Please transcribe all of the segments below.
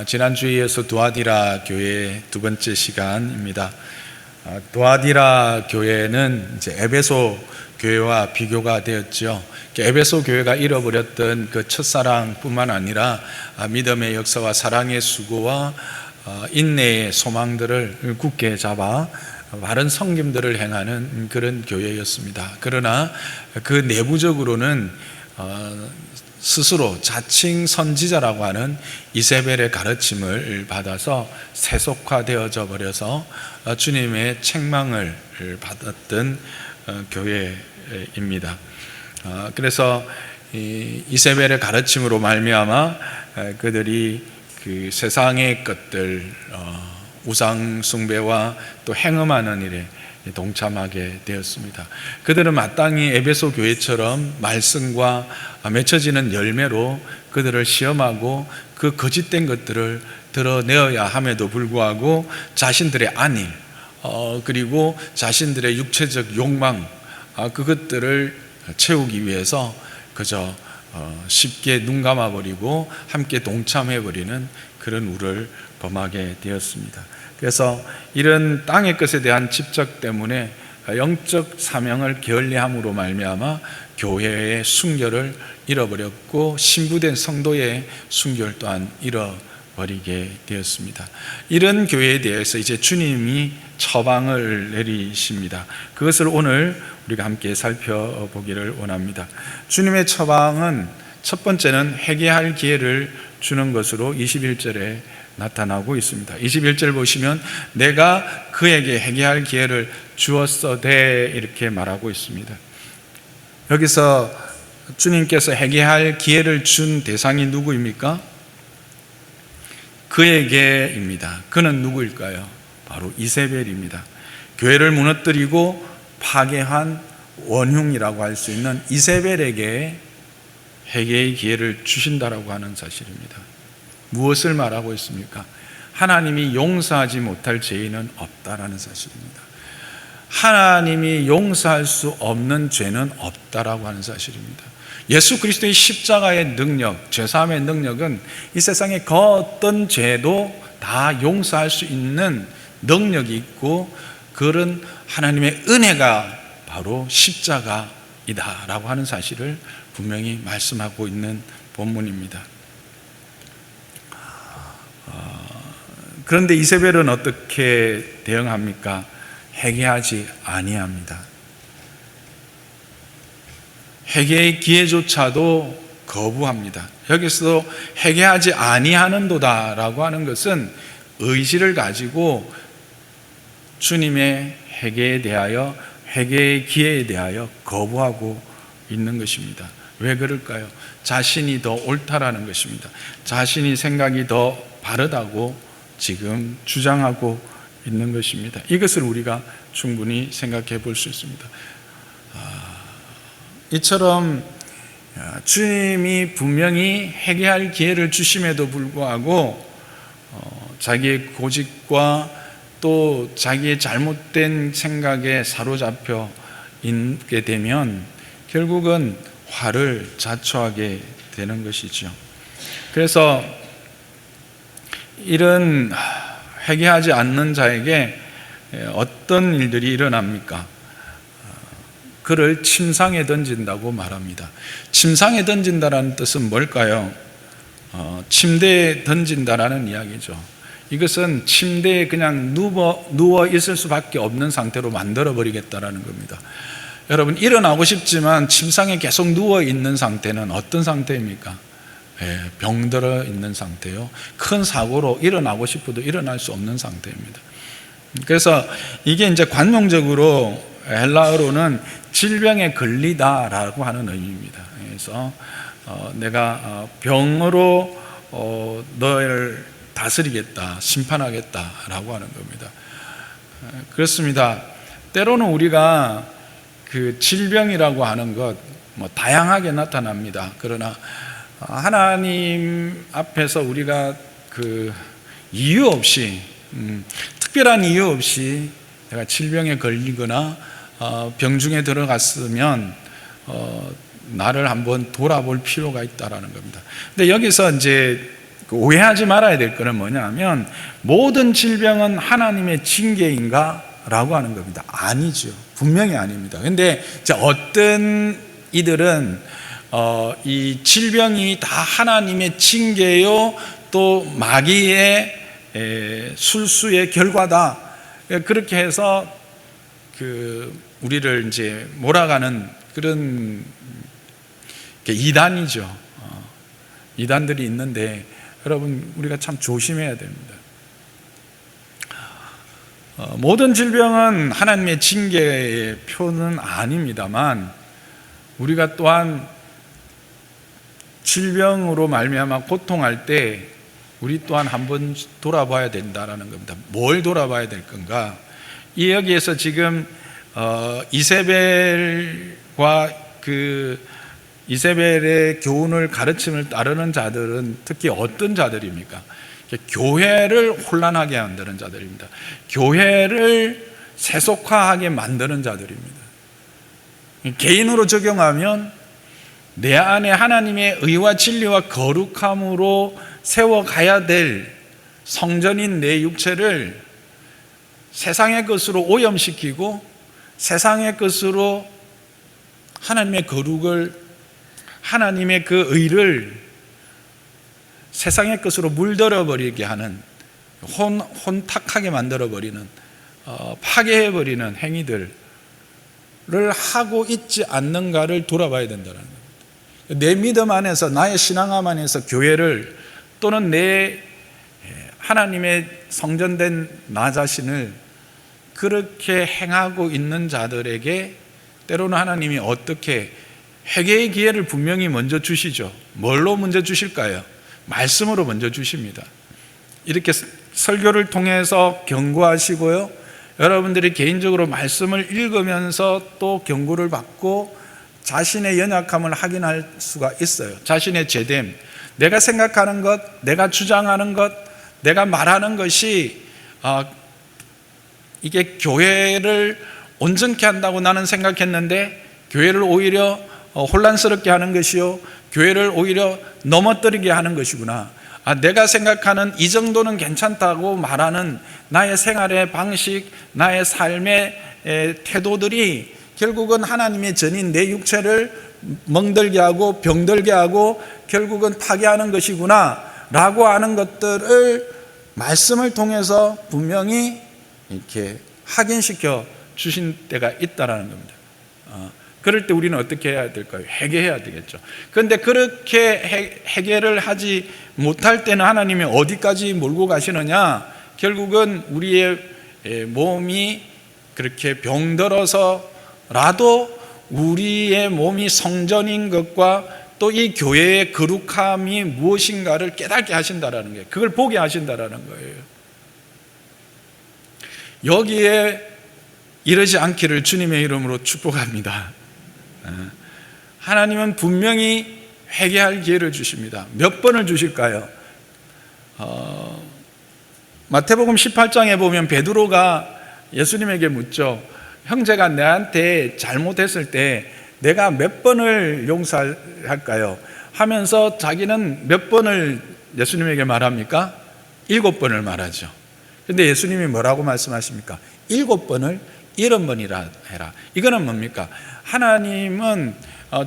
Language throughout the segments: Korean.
지난주에 이어서 두아디라 교회 두 번째 시간입니다. 두아디라 교회는 이제 에베소 교회와 비교가 되었죠. 에베소 교회가 잃어버렸던 그 첫사랑뿐만 아니라 믿음의 역사와 사랑의 수고와 인내의 소망들을 굳게 잡아 바른 섬김들을 행하는 그런 교회였습니다. 그러나 그 내부적으로는 스스로 자칭 선지자라고 하는 이세벨의 가르침을 받아서 세속화되어져 버려서 주님의 책망을 받았던 교회입니다. 그래서 이세벨의 가르침으로 말미암아 그들이 그 세상의 것들, 우상 숭배와 또 행음하는 일에 동참하게 되었습니다. 그들은 마땅히 에베소 교회처럼 말씀과 맺혀지는 열매로 그들을 시험하고 그 거짓된 것들을 드러내어야 함에도 불구하고 자신들의 안일, 그리고 자신들의 육체적 욕망, 그것들을 채우기 위해서 그저 쉽게 눈 감아버리고 함께 동참해버리는 그런 우를 범하게 되었습니다. 그래서 이런 땅의 것에 대한 집착 때문에 영적 사명을 게을리함으로 말미암아 교회의 순결을 잃어버렸고 신부된 성도의 순결 또한 잃어버리게 되었습니다. 이런 교회에 대해서 이제 주님이 처방을 내리십니다. 그것을 오늘 우리가 함께 살펴보기를 원합니다. 주님의 처방은 첫 번째는 회개할 기회를 주는 것으로 21절에 나타나고 있습니다. 21절 보시면 내가 그에게 회개할 기회를 주었어대 이렇게 말하고 있습니다. 여기서 주님께서 회개할 기회를 준 대상이 누구입니까? 그에게입니다. 그는 누구일까요? 바로 이세벨입니다. 교회를 무너뜨리고 파괴한 원흉이라고 할 수 있는 이세벨에게 회개의 기회를 주신다라고 하는 사실입니다. 무엇을 말하고 있습니까? 하나님이 용서하지 못할 죄인은 없다라는 사실입니다. 하나님이 용서할 수 없는 죄는 없다라고 하는 사실입니다. 예수 그리스도의 십자가의 능력, 죄사함의 능력은 이 세상의 그 어떤 죄도 다 용서할 수 있는 능력이 있고 그런 하나님의 은혜가 바로 십자가이다라고 하는 사실을 분명히 말씀하고 있는 본문입니다. 그런데 이세벨은 어떻게 대응합니까? 회개하지 아니합니다. 회개의 기회조차도 거부합니다. 여기서 회개하지 아니하는도다라고 하는 것은 의지를 가지고 주님의 회개에 대하여 회개의 기회에 대하여 거부하고 있는 것입니다. 왜 그럴까요? 자신이 더 옳다라는 것입니다. 자신이 생각이 더 바르다고 지금 주장하고 있는 것입니다. 이것을 우리가 충분히 생각해 볼 수 있습니다. 이처럼 주님이 분명히 회개할 기회를 주심에도 불구하고 자기의 고집과 또 자기의 잘못된 생각에 사로잡혀 있게 되면 결국은 화를 자초하게 되는 것이죠. 그래서 이런 회개하지 않는 자에게 어떤 일들이 일어납니까? 그를 침상에 던진다고 말합니다. 침상에 던진다라는 뜻은 뭘까요? 침대에 던진다라는 이야기죠. 이것은 침대에 그냥 누워 있을 수밖에 없는 상태로 만들어버리겠다라는 겁니다. 여러분, 일어나고 싶지만 침상에 계속 누워 있는 상태는 어떤 상태입니까? 병들어 있는 상태요. 큰 사고로 일어나고 싶어도 일어날 수 없는 상태입니다. 그래서 이게 이제 관용적으로 헬라어로는 질병에 걸리다라고 하는 의미입니다. 그래서 내가 병으로 너를 다스리겠다, 심판하겠다라고 하는 겁니다. 그렇습니다. 때로는 우리가 그 질병이라고 하는 것 다양하게 나타납니다. 그러나 하나님 앞에서 우리가 그 이유 없이 특별한 이유 없이 내가 질병에 걸리거나 병중에 들어갔으면 나를 한번 돌아볼 필요가 있다라는 겁니다. 근데 여기서 이제 오해하지 말아야 될 것은 뭐냐면 모든 질병은 하나님의 징계인가? 라고 하는 겁니다. 아니죠. 분명히 아닙니다. 근데 어떤 이들은 이 질병이 다 하나님의 징계요 또 마귀의 술수의 결과다. 그렇게 해서 우리를 이제 몰아가는 그런 이단이죠. 이단들이 있는데 여러분 우리가 참 조심해야 됩니다. 모든 질병은 하나님의 징계의 표는 아닙니다만 우리가 또한 질병으로 말미암아 고통할 때 우리 또한 한번 돌아봐야 된다라는 겁니다. 뭘 돌아봐야 될 건가? 이 여기에서 지금 이세벨과 이세벨의 교훈을 가르침을 따르는 자들은 특히 어떤 자들입니까? 교회를 혼란하게 만드는 자들입니다. 교회를 세속화하게 만드는 자들입니다. 개인으로 적용하면 내 안에 하나님의 의와 진리와 거룩함으로 세워가야 될 성전인 내 육체를 세상의 것으로 오염시키고 세상의 것으로 하나님의 거룩을, 하나님의 그 의를 세상의 것으로 물들어버리게 하는, 혼탁하게 만들어버리는, 파괴해버리는 행위들을 하고 있지 않는가를 돌아봐야 된다는 겁니다. 내 믿음 안에서, 나의 신앙함 안에서 교회를 또는 내 하나님의 성전된 나 자신을 그렇게 행하고 있는 자들에게 때로는 하나님이 어떻게 회개의 기회를 분명히 먼저 주시죠. 뭘로 먼저 주실까요? 말씀으로 먼저 주십니다. 이렇게 설교를 통해서 경고하시고요, 여러분들이 개인적으로 말씀을 읽으면서 또 경고를 받고 자신의 연약함을 확인할 수가 있어요. 자신의 죄됨, 내가 생각하는 것, 내가 주장하는 것, 내가 말하는 것이 이게 교회를 온전케 한다고 나는 생각했는데 교회를 오히려 혼란스럽게 하는 것이요, 교회를 오히려 넘어뜨리게 하는 것이구나. 내가 생각하는 이 정도는 괜찮다고 말하는 나의 생활의 방식, 나의 삶의 태도들이 결국은 하나님의 전인 내 육체를 멍들게 하고 병들게 하고 결국은 파괴하는 것이구나 라고 하는 것들을 말씀을 통해서 분명히 이렇게 확인시켜 주신 때가 있다라는 겁니다. 그럴 때 우리는 어떻게 해야 될까요? 회개해야 되겠죠. 그런데 그렇게 회개를 하지 못할 때는 하나님이 어디까지 몰고 가시느냐? 결국은 우리의 몸이 그렇게 병들어서라도 우리의 몸이 성전인 것과 또 이 교회의 거룩함이 무엇인가를 깨닫게 하신다라는 거예요. 그걸 보게 하신다라는 거예요. 여기에 이러지 않기를 주님의 이름으로 축복합니다. 하나님은 분명히 회개할 기회를 주십니다. 몇 번을 주실까요? 마태복음 18장에 보면 베드로가 예수님에게 묻죠. 형제가 내한테 잘못했을 때 내가 몇 번을 용서할까요? 하면서 자기는 몇 번을 예수님에게 말합니까? 7번을 말하죠. 근데 예수님이 뭐라고 말씀하십니까? 7번을 70번이라 해라. 이거는 뭡니까? 하나님은,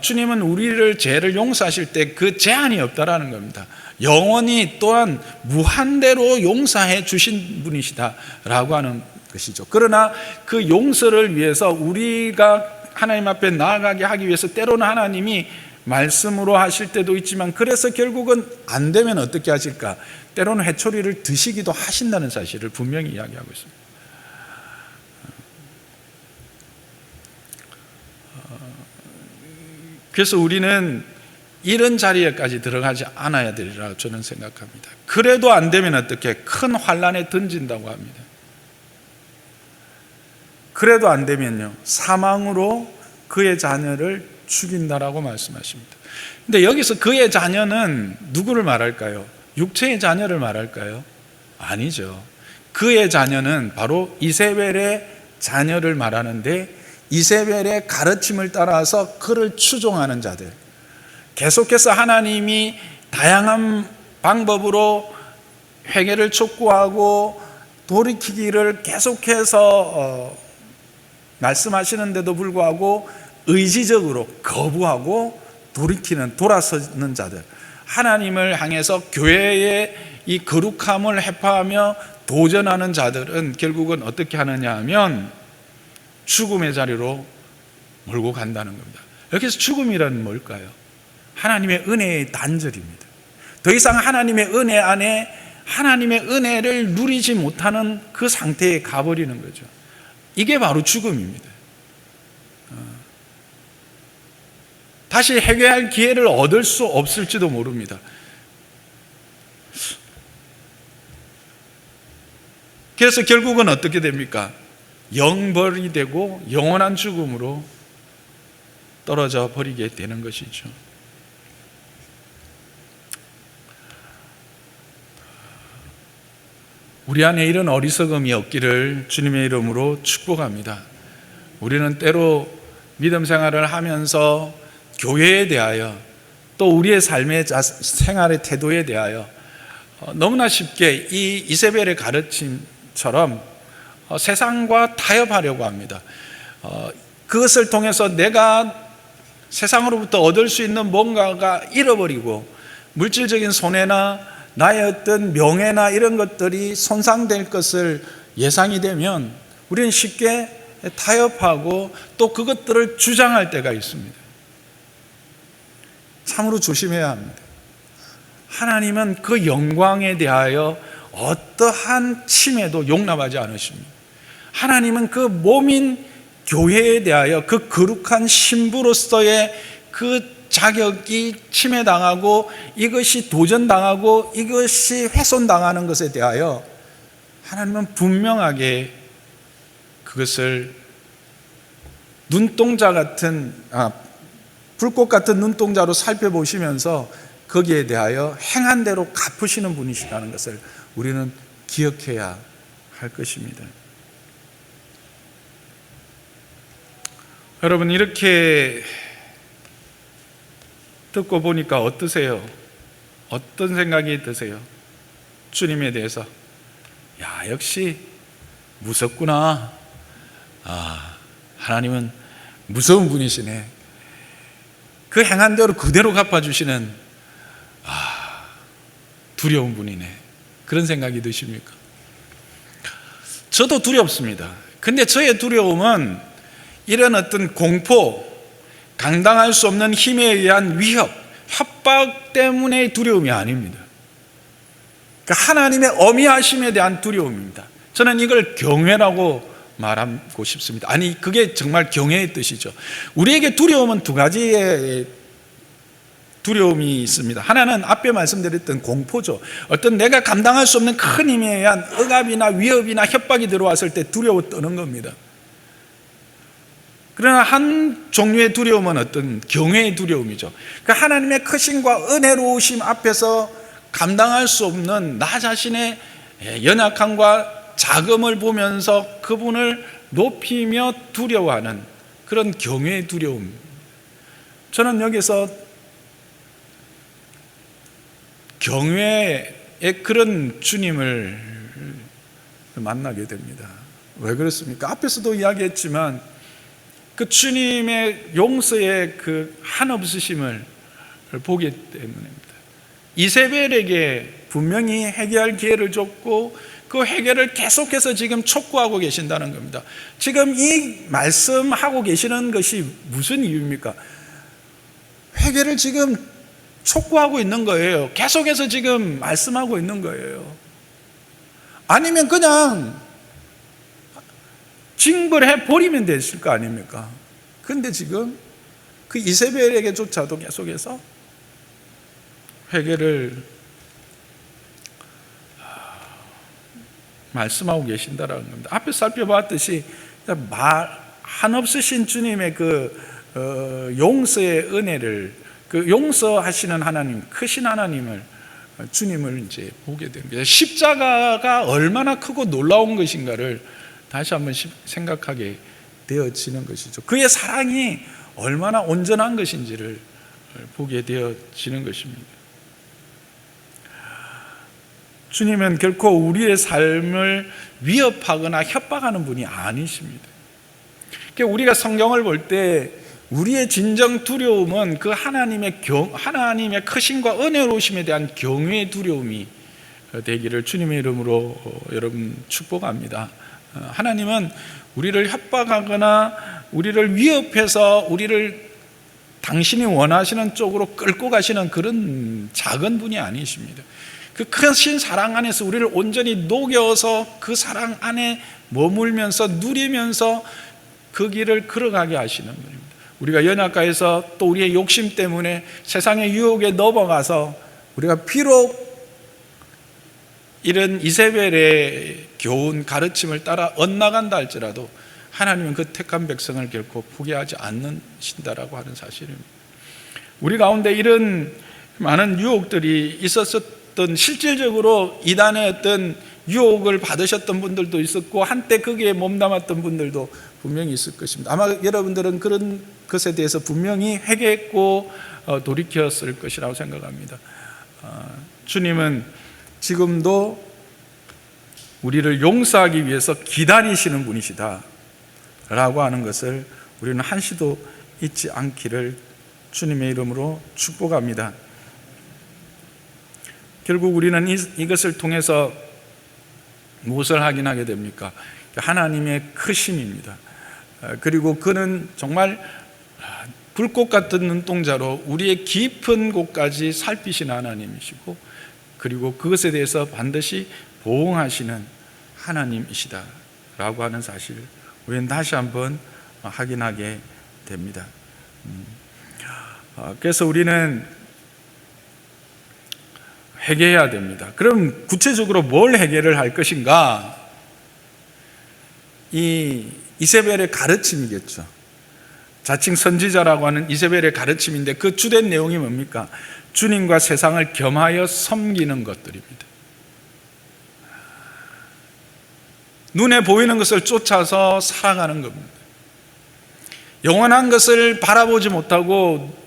주님은 우리를 죄를 용서하실 때 그 제한이 없다라는 겁니다. 영원히 또한 무한대로 용서해 주신 분이시다라고 하는 것이죠. 그러나 그 용서를 위해서 우리가 하나님 앞에 나아가게 하기 위해서 때로는 하나님이 말씀으로 하실 때도 있지만, 그래서 결국은 안 되면 어떻게 하실까? 때로는 회초리를 드시기도 하신다는 사실을 분명히 이야기하고 있습니다. 그래서 우리는 이런 자리에까지 들어가지 않아야 되리라 저는 생각합니다. 그래도 안 되면 어떻게? 큰 환란에 던진다고 합니다. 그래도 안 되면요, 사망으로 그의 자녀를 죽인다라고 말씀하십니다. 근데 여기서 그의 자녀는 누구를 말할까요? 육체의 자녀를 말할까요? 아니죠. 그의 자녀는 바로 이세벨의 자녀를 말하는데, 이세벨의 가르침을 따라서 그를 추종하는 자들, 계속해서 하나님이 다양한 방법으로 회개를 촉구하고 돌이키기를 계속해서 말씀하시는데도 불구하고 의지적으로 거부하고 돌아서는 자들, 하나님을 향해서 교회의 이 거룩함을 회파하며 도전하는 자들은 결국은 어떻게 하느냐 하면 죽음의 자리로 몰고 간다는 겁니다. 여기서 죽음이란 뭘까요? 하나님의 은혜의 단절입니다. 더 이상 하나님의 은혜 안에 하나님의 은혜를 누리지 못하는 그 상태에 가버리는 거죠. 이게 바로 죽음입니다. 다시 회개할 기회를 얻을 수 없을지도 모릅니다. 그래서 결국은 어떻게 됩니까? 영벌이 되고 영원한 죽음으로 떨어져 버리게 되는 것이죠. 우리 안에 이런 어리석음이 없기를 주님의 이름으로 축복합니다. 우리는 때로 믿음 생활을 하면서 교회에 대하여 또 우리의 삶의 생활의 태도에 대하여 너무나 쉽게 이 이세벨의 가르침처럼 세상과 타협하려고 합니다. 그것을 통해서 내가 세상으로부터 얻을 수 있는 뭔가가 잃어버리고 물질적인 손해나 나의 어떤 명예나 이런 것들이 손상될 것을 예상이 되면 우리는 쉽게 타협하고 또 그것들을 주장할 때가 있습니다. 참으로 조심해야 합니다. 하나님은 그 영광에 대하여 어떠한 침해도 용납하지 않으십니다. 하나님은 그 몸인 교회에 대하여 그 거룩한 신부로서의 그 자격이 침해당하고 이것이 도전당하고 이것이 훼손당하는 것에 대하여 하나님은 분명하게 그것을 눈동자 같은 불꽃 같은 눈동자로 살펴보시면서 거기에 대하여 행한 대로 갚으시는 분이시라는 것을 우리는 기억해야 할 것입니다. 여러분, 이렇게 듣고 보니까 어떠세요? 어떤 생각이 드세요? 주님에 대해서 역시 무섭구나. 하나님은 무서운 분이시네. 그 행한 대로 그대로 갚아주시는 두려운 분이네. 그런 생각이 드십니까? 저도 두렵습니다. 근데 저의 두려움은 이런 어떤 공포, 감당할 수 없는 힘에 의한 위협, 협박 때문의 두려움이 아닙니다. 그러니까 하나님의 어미하심에 대한 두려움입니다. 저는 이걸 경외라고 말하고 싶습니다. 아니, 그게 정말 경외의 뜻이죠. 우리에게 두려움은 두 가지의 두려움이 있습니다. 하나는 앞에 말씀드렸던 공포죠. 어떤 내가 감당할 수 없는 큰 힘에 의한 억압이나 위협이나 협박이 들어왔을 때 두려워 떠는 겁니다. 그러나 한 종류의 두려움은 어떤 경외의 두려움이죠. 그러니까 하나님의 크심과 은혜로우심 앞에서 감당할 수 없는 나 자신의 연약함과 자금을 보면서 그분을 높이며 두려워하는 그런 경외의 두려움. 저는 여기서 경외의 그런 주님을 만나게 됩니다. 왜 그렇습니까? 앞에서도 이야기했지만 그 주님의 용서의 그 한없으심을 보기 때문입니다. 이세벨에게 분명히 회개할 기회를 줬고 그 회개를 계속해서 지금 촉구하고 계신다는 겁니다. 지금 이 말씀하고 계시는 것이 무슨 이유입니까? 회개를 지금 촉구하고 있는 거예요. 계속해서 지금 말씀하고 있는 거예요. 아니면 그냥 징벌해 버리면 됐을 거 아닙니까? 그런데 지금 그 이세벨에게조차도 계속해서 회개를 말씀하고 계신다라는 겁니다. 앞에 살펴봤듯이 한없으신 주님의 그 용서의 은혜를, 그 용서하시는 하나님, 크신 하나님을, 주님을 이제 보게 됩니다. 십자가가 얼마나 크고 놀라운 것인가를 다시 한번 생각하게 되어지는 것이죠. 그의 사랑이 얼마나 온전한 것인지를 보게 되어지는 것입니다. 주님은 결코 우리의 삶을 위협하거나 협박하는 분이 아니십니다. 그러니까 우리가 성경을 볼 때 우리의 진정 두려움은 그 하나님의 크심과 은혜로우심에 대한 경외의 두려움이 되기를 주님의 이름으로 여러분 축복합니다. 하나님은 우리를 협박하거나 우리를 위협해서 우리를 당신이 원하시는 쪽으로 끌고 가시는 그런 작은 분이 아니십니다. 그 크신 사랑 안에서 우리를 온전히 녹여서 그 사랑 안에 머물면서 누리면서 그 길을 걸어가게 하시는 분입니다. 우리가 연약가에서 또 우리의 욕심 때문에 세상의 유혹에 넘어가서 우리가 비록 이런 이세벨의 교훈 가르침을 따라 엇나간다 할지라도 하나님은 그 택한 백성을 결코 포기하지 않으신다라고 하는 사실입니다. 우리 가운데 이런 많은 유혹들이 있었던, 실질적으로 이단의 어떤 유혹을 받으셨던 분들도 있었고 한때 거기에 몸담았던 분들도 분명히 있을 것입니다. 아마 여러분들은 그런 것에 대해서 분명히 회개했고 돌이켰을 것이라고 생각합니다. 주님은 지금도 우리를 용서하기 위해서 기다리시는 분이시다 라고 하는 것을 우리는 한시도 잊지 않기를 주님의 이름으로 축복합니다. 결국 우리는 이것을 통해서 무엇을 확인하게 됩니까? 하나님의 크심입니다. 그리고 그는 정말 불꽃 같은 눈동자로 우리의 깊은 곳까지 살피시는 하나님이시고, 그리고 그것에 대해서 반드시 보응하시는 하나님이시다 라고 하는 사실을 우리는 다시 한번 확인하게 됩니다. 그래서 우리는 회개해야 됩니다. 그럼 구체적으로 뭘 회개를 할 것인가? 이 이세벨의 가르침이겠죠. 자칭 선지자라고 하는 이세벨의 가르침인데 그 주된 내용이 뭡니까? 주님과 세상을 겸하여 섬기는 것들입니다. 눈에 보이는 것을 쫓아서 살아가는 겁니다. 영원한 것을 바라보지 못하고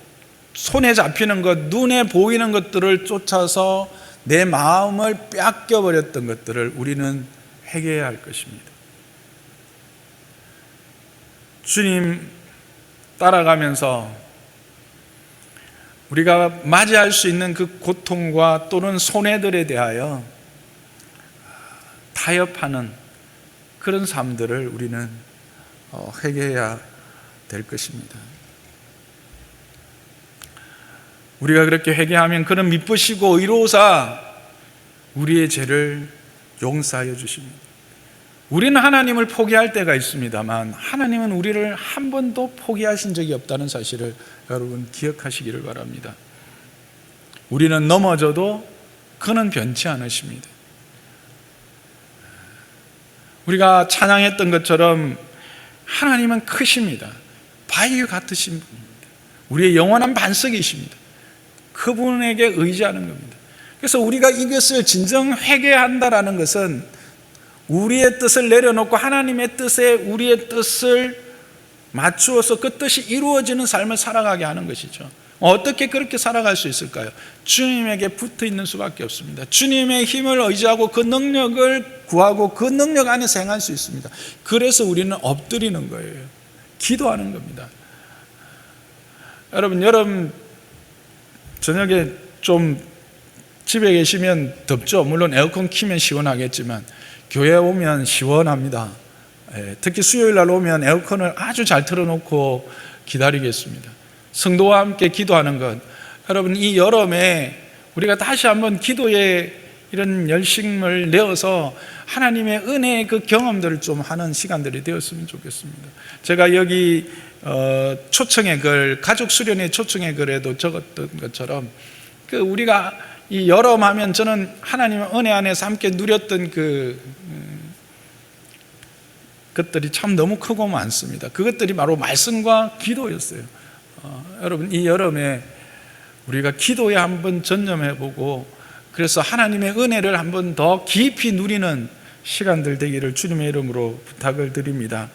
손에 잡히는 것, 눈에 보이는 것들을 쫓아서 내 마음을 뺏겨버렸던 것들을 우리는 회개해야 할 것입니다. 주님 따라가면서 우리가 맞이할 수 있는 그 고통과 또는 손해들에 대하여 타협하는 그런 삶들을 우리는 회개해야 될 것입니다. 우리가 그렇게 회개하면 그는 미쁘시고 의로우사 우리의 죄를 용서하여 주십니다. 우리는 하나님을 포기할 때가 있습니다만 하나님은 우리를 한 번도 포기하신 적이 없다는 사실을 여러분 기억하시기를 바랍니다. 우리는 넘어져도 그는 변치 않으십니다. 우리가 찬양했던 것처럼 하나님은 크십니다. 바위 같으신 분입니다. 우리의 영원한 반석이십니다. 그분에게 의지하는 겁니다. 그래서 우리가 이것을 진정 회개한다라는 것은 우리의 뜻을 내려놓고 하나님의 뜻에 우리의 뜻을 맞추어서 그 뜻이 이루어지는 삶을 살아가게 하는 것이죠. 어떻게 그렇게 살아갈 수 있을까요? 주님에게 붙어 있는 수밖에 없습니다. 주님의 힘을 의지하고 그 능력을 구하고 그 능력 안에서 행할 수 있습니다. 그래서 우리는 엎드리는 거예요. 기도하는 겁니다. 여러분 저녁에 좀 집에 계시면 덥죠. 물론 에어컨 키면 시원하겠지만 교회 오면 시원합니다. 특히 수요일 날 오면 에어컨을 아주 잘 틀어놓고 기다리겠습니다. 성도와 함께 기도하는 것, 여러분 이 여름에 우리가 다시 한번 기도에 이런 열심을 내어서 하나님의 은혜의 그 경험들을 좀 하는 시간들이 되었으면 좋겠습니다. 제가 여기 초청의 글, 가족 수련회 초청의 글에도 적었던 것처럼 그 우리가 이 여름 하면 저는 하나님의 은혜 안에서 함께 누렸던 그것들이 참 너무 크고 많습니다. 그것들이 바로 말씀과 기도였어요. 여러분 이 여름에 우리가 기도에 한번 전념해보고 그래서 하나님의 은혜를 한번 더 깊이 누리는 시간들 되기를 주님의 이름으로 부탁을 드립니다.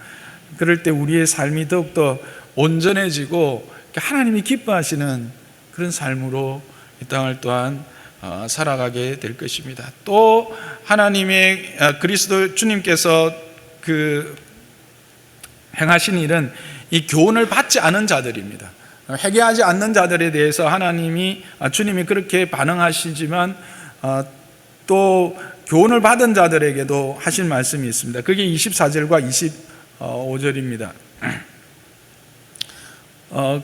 그럴 때 우리의 삶이 더욱더 온전해지고 하나님이 기뻐하시는 그런 삶으로 이 땅을 또한 살아가게 될 것입니다. 또 하나님의 그리스도 주님께서 행하신 일은 이 교훈을 받지 않은 자들입니다. 회개하지 않는 자들에 대해서 주님이 그렇게 반응하시지만 또 교훈을 받은 자들에게도 하신 말씀이 있습니다. 그게 24절과 25절입니다.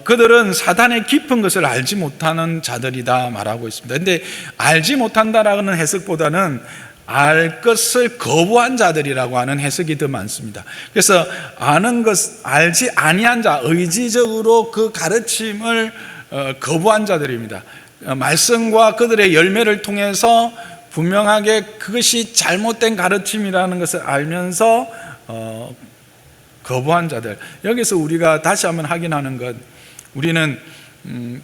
그들은 사단의 깊은 것을 알지 못하는 자들이다 말하고 있습니다. 그런데 알지 못한다라는 해석보다는 알 것을 거부한 자들이라고 하는 해석이 더 많습니다. 그래서 아는 것, 알지 아니한 자, 의지적으로 그 가르침을 거부한 자들입니다. 말씀과 그들의 열매를 통해서 분명하게 그것이 잘못된 가르침이라는 것을 알면서 거부한 자들. 여기서 우리가 다시 한번 확인하는 것, 우리는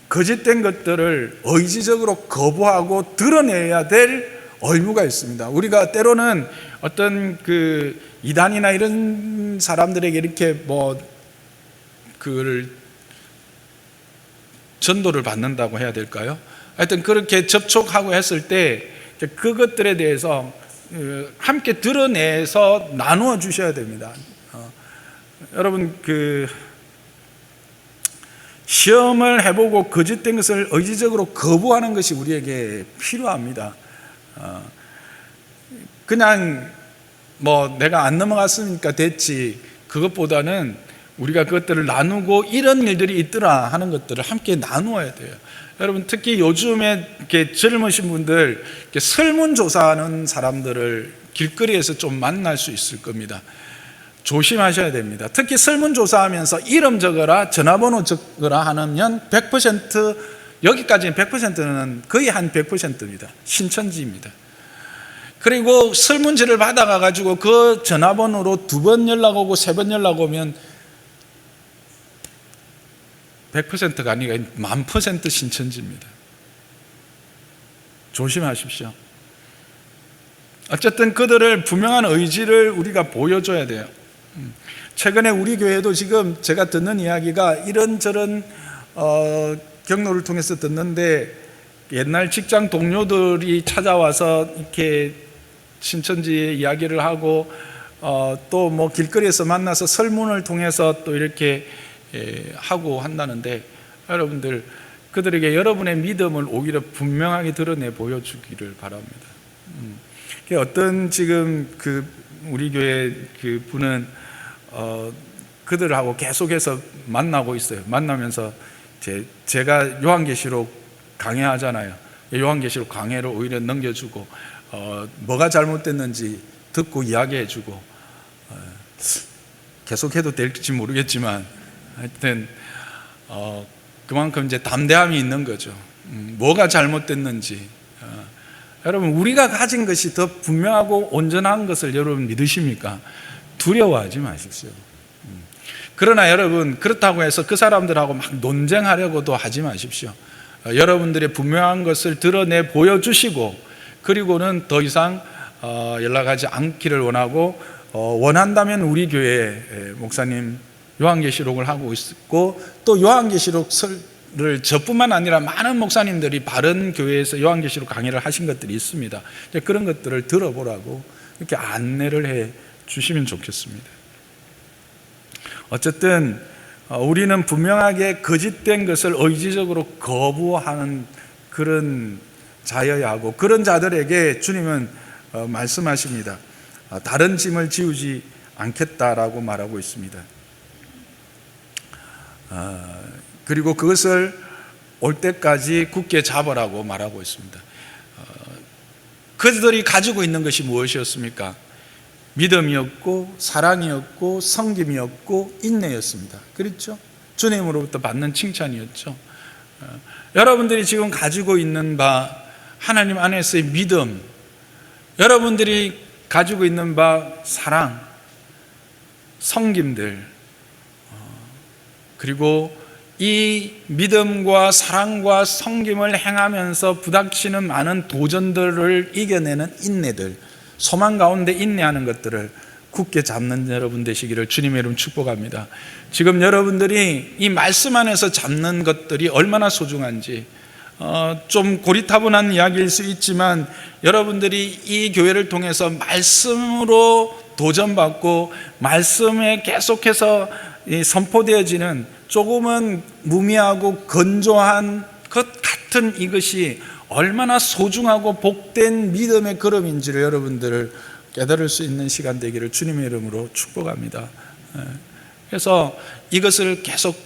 거짓된 것들을 의지적으로 거부하고 드러내야 될 의무가 있습니다. 우리가 때로는 어떤 이단이나 이런 사람들에게 이렇게 전도를 받는다고 해야 될까요? 하여튼 그렇게 접촉하고 했을 때 그것들에 대해서 함께 드러내서 나누어 주셔야 됩니다. 여러분, 시험을 해보고 거짓된 것을 의지적으로 거부하는 것이 우리에게 필요합니다. 그냥 내가 안 넘어갔으니까 됐지, 그것보다는 우리가 그것들을 나누고 이런 일들이 있더라 하는 것들을 함께 나누어야 돼요. 여러분, 특히 요즘에 이렇게 젊으신 분들 설문조사하는 사람들을 길거리에서 좀 만날 수 있을 겁니다. 조심하셔야 됩니다. 특히 설문조사하면서 이름 적어라, 전화번호 적어라 하면 100%, 여기까지는 100%는 거의 한 100%입니다. 신천지입니다. 그리고 설문지를 받아가지고 그 전화번호로 2번 연락 오고 3번 연락 오면 100%가 아니라 1000% 신천지입니다. 조심하십시오. 어쨌든 그들을 분명한 의지를 우리가 보여줘야 돼요. 최근에 우리 교회도 지금 제가 듣는 이야기가 이런저런 경로를 통해서 듣는데, 옛날 직장 동료들이 찾아와서 이렇게 신천지의 이야기를 하고 또 길거리에서 만나서 설문을 통해서 또 이렇게 하고 한다는데, 여러분들 그들에게 여러분의 믿음을 오히려 분명하게 드러내 보여주기를 바랍니다. 어떤 지금 우리 교회 분은 그들하고 계속해서 만나고 있어요. 만나면서 제가 요한계시록 강해하잖아요. 요한계시록 강해를 오히려 넘겨주고 뭐가 잘못됐는지 듣고 이야기해주고, 계속해도 될지 모르겠지만 하여튼 그만큼 이제 담대함이 있는 거죠. 뭐가 잘못됐는지. 여러분, 우리가 가진 것이 더 분명하고 온전한 것을 여러분 믿으십니까? 두려워하지 마십시오. 그러나 여러분, 그렇다고 해서 그 사람들하고 막 논쟁하려고도 하지 마십시오. 여러분들의 분명한 것을 드러내 보여주시고, 그리고는 더 이상 연락하지 않기를 원하고, 원한다면 우리 교회 목사님 요한계시록을 하고 있고, 또 요한계시록을 저뿐만 아니라 많은 목사님들이 바른 교회에서 요한계시록 강의를 하신 것들이 있습니다. 그런 것들을 들어보라고 이렇게 안내를 해 주시면 좋겠습니다. 어쨌든 우리는 분명하게 거짓된 것을 의지적으로 거부하는 그런 자여야 하고, 그런 자들에게 주님은 말씀하십니다. 다른 짐을 지우지 않겠다라고 말하고 있습니다. 그리고 그것을 올 때까지 굳게 잡으라고 말하고 있습니다. 그들이 가지고 있는 것이 무엇이었습니까? 믿음이었고 사랑이었고 섬김이었고 인내였습니다. 그렇죠? 주님으로부터 받는 칭찬이었죠. 여러분들이 지금 가지고 있는 바, 하나님 안에서의 믿음, 여러분들이 가지고 있는 바 사랑, 섬김들, 그리고 이 믿음과 사랑과 섬김을 행하면서 부닥치는 많은 도전들을 이겨내는 인내들, 소망 가운데 인내하는 것들을 굳게 잡는 여러분 되시기를 주님의 이름 축복합니다. 지금 여러분들이 이 말씀 안에서 잡는 것들이 얼마나 소중한지, 좀 고리타분한 이야기일 수 있지만 여러분들이 이 교회를 통해서 말씀으로 도전받고 말씀에 계속해서 선포되어지는 조금은 무미하고 건조한 것 같은 이것이 얼마나 소중하고 복된 믿음의 걸음인지를 여러분들을 깨달을 수 있는 시간 되기를 주님의 이름으로 축복합니다. 그래서 이것을 계속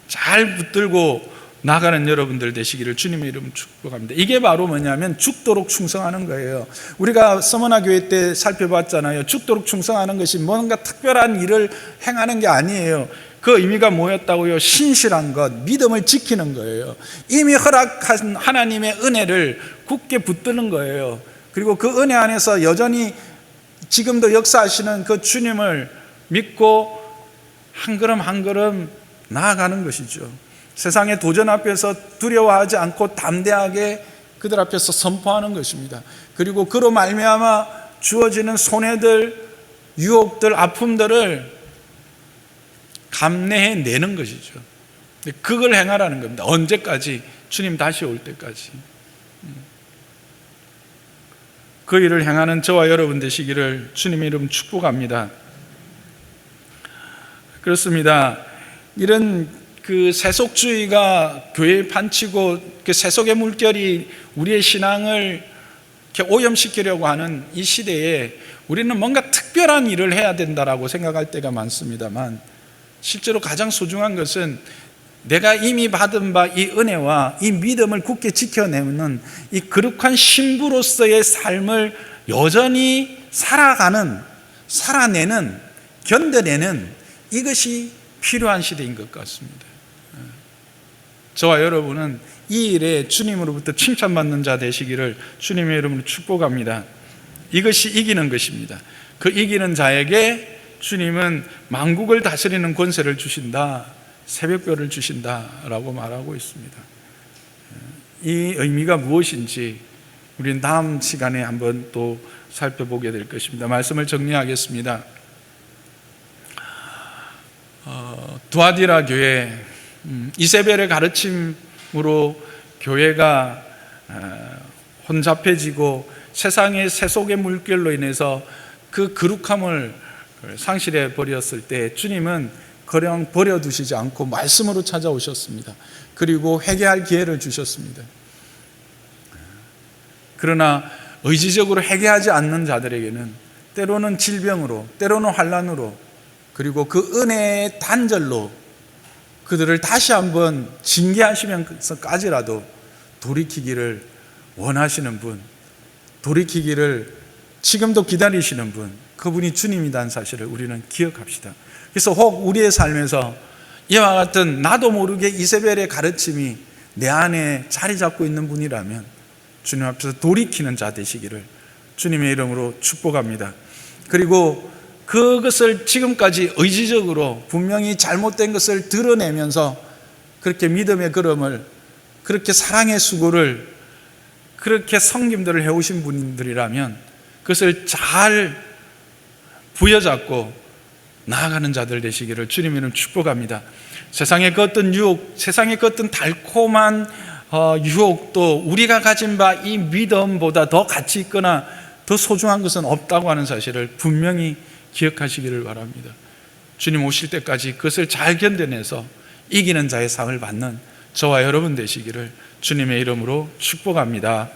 잘 붙들고 나가는 여러분들 되시기를 주님의 이름으로 축복합니다. 이게 바로 뭐냐면 죽도록 충성하는 거예요. 우리가 서머나 교회 때 살펴봤잖아요. 죽도록 충성하는 것이 뭔가 특별한 일을 행하는 게 아니에요. 그 의미가 뭐였다고요? 신실한 것, 믿음을 지키는 거예요. 이미 허락한 하나님의 은혜를 굳게 붙드는 거예요. 그리고 그 은혜 안에서 여전히 지금도 역사하시는 그 주님을 믿고 한 걸음 한 걸음 나아가는 것이죠. 세상의 도전 앞에서 두려워하지 않고 담대하게 그들 앞에서 선포하는 것입니다. 그리고 그로 말미암아 주어지는 손해들, 유혹들, 아픔들을 감내해내는 것이죠. 그걸 행하라는 겁니다. 언제까지? 주님 다시 올 때까지. 그 일을 행하는 저와 여러분 되시기를 주님의 이름 축복합니다. 그렇습니다. 이런 그 세속주의가 교회에 판치고 그 세속의 물결이 우리의 신앙을 이렇게 오염시키려고 하는 이 시대에 우리는 뭔가 특별한 일을 해야 된다라고 생각할 때가 많습니다만 실제로 가장 소중한 것은 내가 이미 받은 바 이 은혜와 이 믿음을 굳게 지켜내는 이 거룩한 신부로서의 삶을 여전히 살아내는, 견뎌내는 이것이 필요한 시대인 것 같습니다. 저와 여러분은 이 일에 주님으로부터 칭찬받는 자 되시기를 주님의 이름으로 축복합니다. 이것이 이기는 것입니다. 그 이기는 자에게 주님은 만국을 다스리는 권세를 주신다, 새벽별을 주신다라고 말하고 있습니다. 이 의미가 무엇인지 우리는 다음 시간에 한번 또 살펴보게 될 것입니다. 말씀을 정리하겠습니다. 두아디라 교회, 이세벨의 가르침으로 교회가 혼잡해지고 세상의 세속의 물결로 인해서 그 거룩함을 상실해 버렸을 때 주님은 그냥 버려두시지 않고 말씀으로 찾아오셨습니다. 그리고 회개할 기회를 주셨습니다. 그러나 의지적으로 회개하지 않는 자들에게는 때로는 질병으로, 때로는 환난으로, 그리고 그 은혜의 단절로 그들을 다시 한번 징계하시면서까지라도 돌이키기를 원하시는 분, 돌이키기를 지금도 기다리시는 분, 그분이 주님이라는 사실을 우리는 기억합시다. 그래서 혹 우리의 삶에서 이와 같은 나도 모르게 이세벨의 가르침이 내 안에 자리 잡고 있는 분이라면 주님 앞에서 돌이키는 자 되시기를 주님의 이름으로 축복합니다. 그리고 그것을 지금까지 의지적으로 분명히 잘못된 것을 드러내면서 그렇게 믿음의 걸음을, 그렇게 사랑의 수고를, 그렇게 섬김들을 해오신 분들이라면 그것을 잘 부여잡고 나아가는 자들 되시기를 주님의 이름 축복합니다. 세상의 그 어떤 유혹, 세상의 그 어떤 달콤한 유혹도 우리가 가진 바 이 믿음보다 더 가치 있거나 더 소중한 것은 없다고 하는 사실을 분명히 기억하시기를 바랍니다. 주님 오실 때까지 그것을 잘 견뎌내서 이기는 자의 상을 받는 저와 여러분 되시기를 주님의 이름으로 축복합니다.